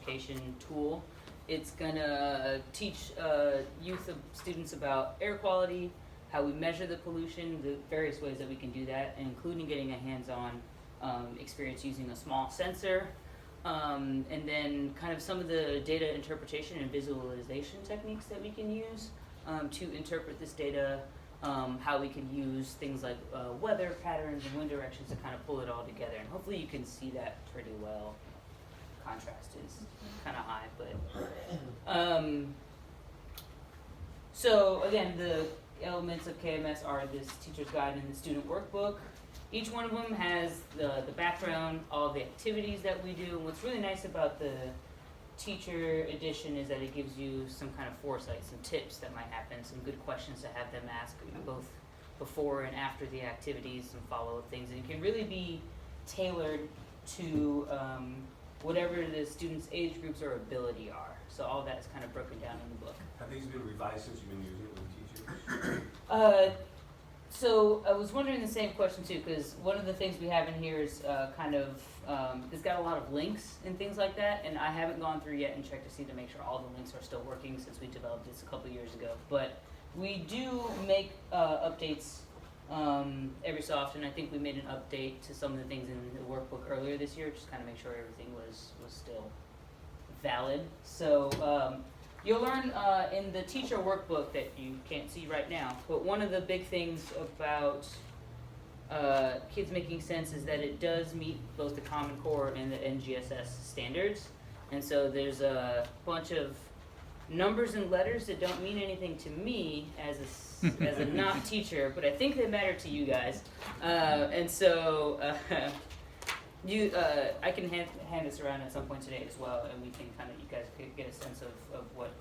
education tool. It's gonna teach students about air quality, how we measure the pollution, the various ways that we can do that, including getting a hands-on experience using a small sensor, and then kind of some of the data interpretation and visualization techniques that we can use to interpret this data, how we can use things like weather patterns and wind directions to kind of pull it all together. And hopefully you can see that pretty well. Contrast is kind of high, but so again, the elements of KMS are this teacher's guide and the student workbook. Each one of them has the background, all the activities that we do. And what's really nice about the teacher edition is that it gives you some kind of foresight, some tips that might happen, some good questions to have them ask both before and after the activities, some follow-up things. And it can really be tailored to whatever the student's age groups or ability are. So all that is kind of broken down in the book. Have these been revised since you've been using it with teachers? So I was wondering the same question too, because one of the things we have in here is it's got a lot of links and things like that, and I haven't gone through yet and checked to see to make sure all the links are still working since we developed this a couple years ago. But we do make updates every so often. I think we made an update to some of the things in the workbook earlier this year, just kind of make sure everything was still valid. So you'll learn in the teacher workbook that you can't see right now, but one of the big things about Kids Making Sense is that it does meet both the Common Core and the NGSS standards. And so there's a bunch of numbers and letters that don't mean anything to me as a not teacher, but I think they matter to you guys. And so I can hand this around at some point today as well, and we can you guys can get a sense of what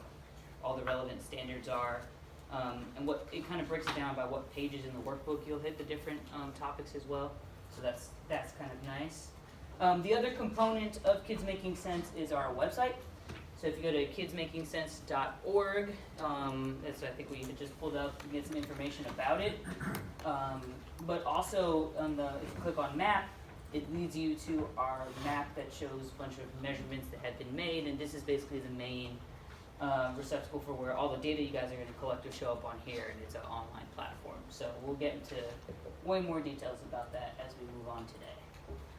all the relevant standards are, and what it kind of breaks it down by what pages in the workbook you'll hit the different topics as well. So that's kind of nice. The other component of Kids Making Sense is our website. So if you go to kidsmakingsense.org, that's I think we had just pulled up to get some information about it. But also if you click on map, it leads you to our map that shows a bunch of measurements that have been made, and this is basically the main receptacle for where all the data you guys are going to collect will show up on here, and it's an online platform. So we'll get into way more details about that as we move on today.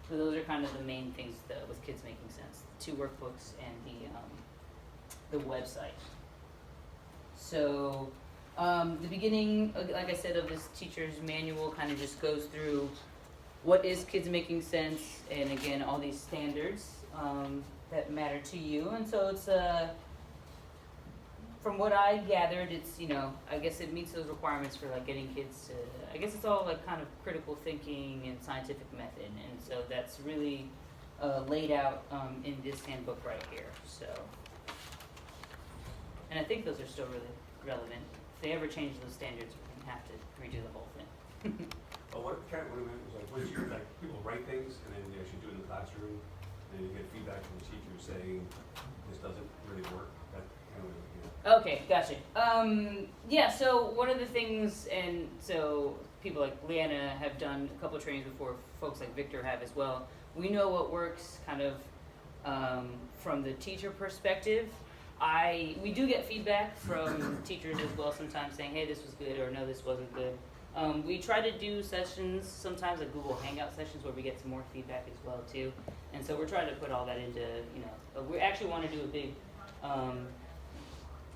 So those are kind of the main things with Kids Making Sense, the 2 workbooks and the website. So the beginning, like I said, of this teacher's manual kind of just goes through what is Kids Making Sense, and again, all these standards that matter to you. And so it's, from what I gathered, it's, I guess it meets those requirements for like getting kids to, I guess it's all like kind of critical thinking and scientific method. And so that's really laid out in this handbook right here. So, and I think those are still really relevant. If they ever change those standards, we're going to have to redo the whole thing. Well, what I meant was like, once you people write things and then they actually do it in the classroom, and then you get feedback from the teacher saying this doesn't really work. That kind of, Okay, gotcha. Yeah. So one of the things, and so people like Leanna have done a couple of trainings before. Folks like Victor have as well. We know what works, kind of from the teacher perspective. We do get feedback from teachers as well sometimes saying, hey, this was good, or no, this wasn't good. We try to do sessions, sometimes like Google Hangout sessions, where we get some more feedback as well too. And so we're trying to put all that into, we actually want to do a big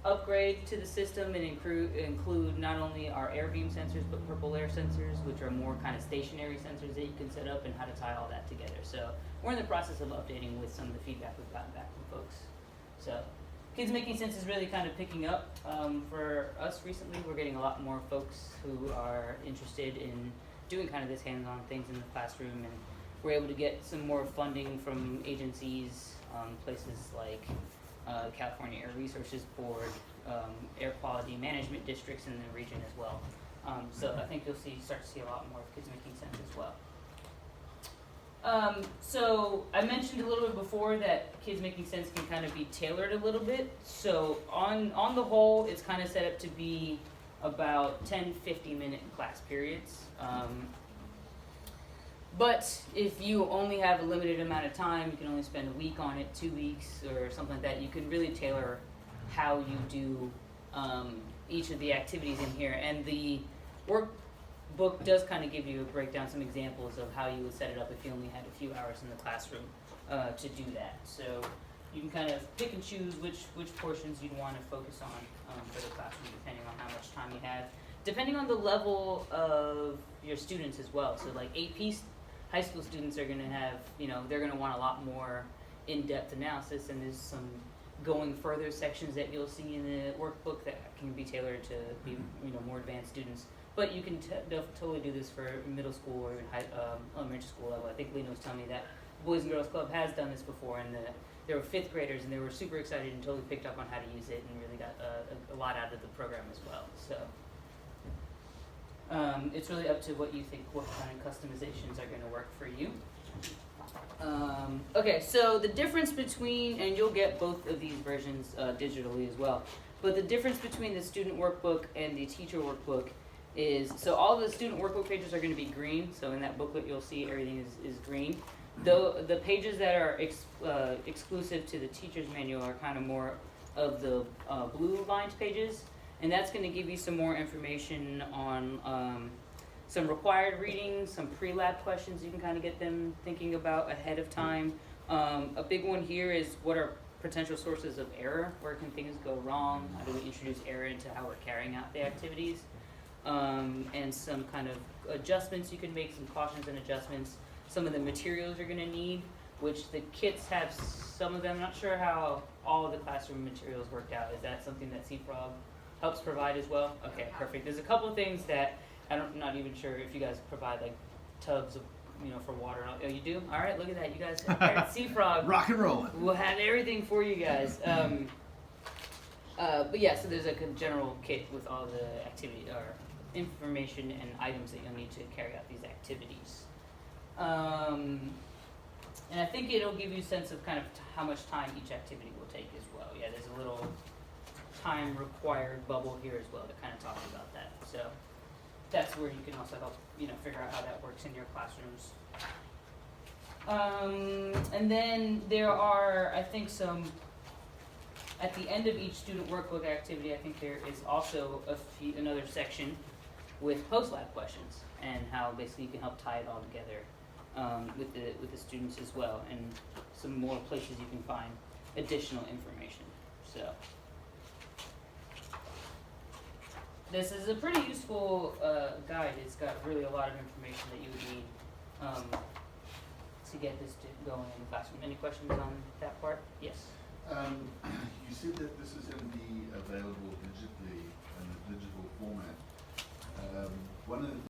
upgrade to the system and include not only our air beam sensors, but purple air sensors, which are more kind of stationary sensors that you can set up, and how to tie all that together. So we're in the process of updating with some of the feedback we've gotten back from folks. So Kids Making Sense is really kind of picking up for us recently. We're getting a lot more folks who are interested in doing kind of this hands-on things in the classroom, and we're able to get some more funding from agencies, places like California Air Resources Board, air quality management districts in the region as well. So I think you'll start to see a lot more of Kids Making Sense as well. So I mentioned a little bit before that Kids Making Sense can kind of be tailored a little bit. So on the whole, it's kind of set up to be about 10, 50-minute class periods. But if you only have a limited amount of time, you can only spend a week on it, 2 weeks, or something like that. You can really tailor how you do each of the activities in here. And the workbook does kind of give you a breakdown, some examples of how you would set it up if you only had a few hours in the classroom to do that. So you can kind of pick and choose which portions you'd want to focus on for the classroom, depending on how much time you have. Depending on the level of your students as well. So like AP high school students are going to have, they're going to want a lot more in-depth analysis, and there's some going further sections that you'll see in the workbook that can be tailored to be, more advanced students. But you can totally do this for middle school or even elementary school level. I think Lena was telling me that Boys and Girls Club has done this before, and there were 5th graders, and they were super excited and totally picked up on how to use it and really got a lot out of the program as well. So it's really up to what you think, what kind of customizations are going to work for you. Okay, so the difference between, and you'll get both of these versions digitally as well, but the difference between the student workbook and the teacher workbook is, so all the student workbook pages are going to be green, so in that booklet you'll see everything is green. Though the pages that are exclusive to the teacher's manual are kind of more of the blue lined pages, and that's going to give you some more information on some required reading, some pre-lab questions you can kind of get them thinking about ahead of time. A big one here is what are potential sources of error? Where can things go wrong? How do we introduce error into how we're carrying out the activities? And some kind of adjustments you can make, some cautions and adjustments. Some of the materials you're going to need, which the kits have some of them. I'm not sure how all of the classroom materials worked out. Is that something that CFROG helps provide as well? Okay, perfect. There's a couple of things that I'm not even sure if you guys provide, like tubs of, for water. Oh, you do? All right, look at that. You guys at CFROG. Rock and rolling. We'll have everything for you guys. But yeah, so there's like a general kit with all the activity or information and items that you'll need to carry out these activities. And I think it'll give you a sense of kind of how much time each activity will take as well. Yeah, there's a little time required bubble here as well that kind of talks about that. So that's where you can also help, figure out how that works in your classrooms. And then there are, I think, at the end of each student workbook activity, I think there is also another section with post-lab questions and how basically you can help tie it all together with the students as well, and some more places you can find additional information. So this is a pretty useful guide. It's got really a lot of information that you would need to get this going in the classroom. Any questions on that part? Yes. You said that this is going to be available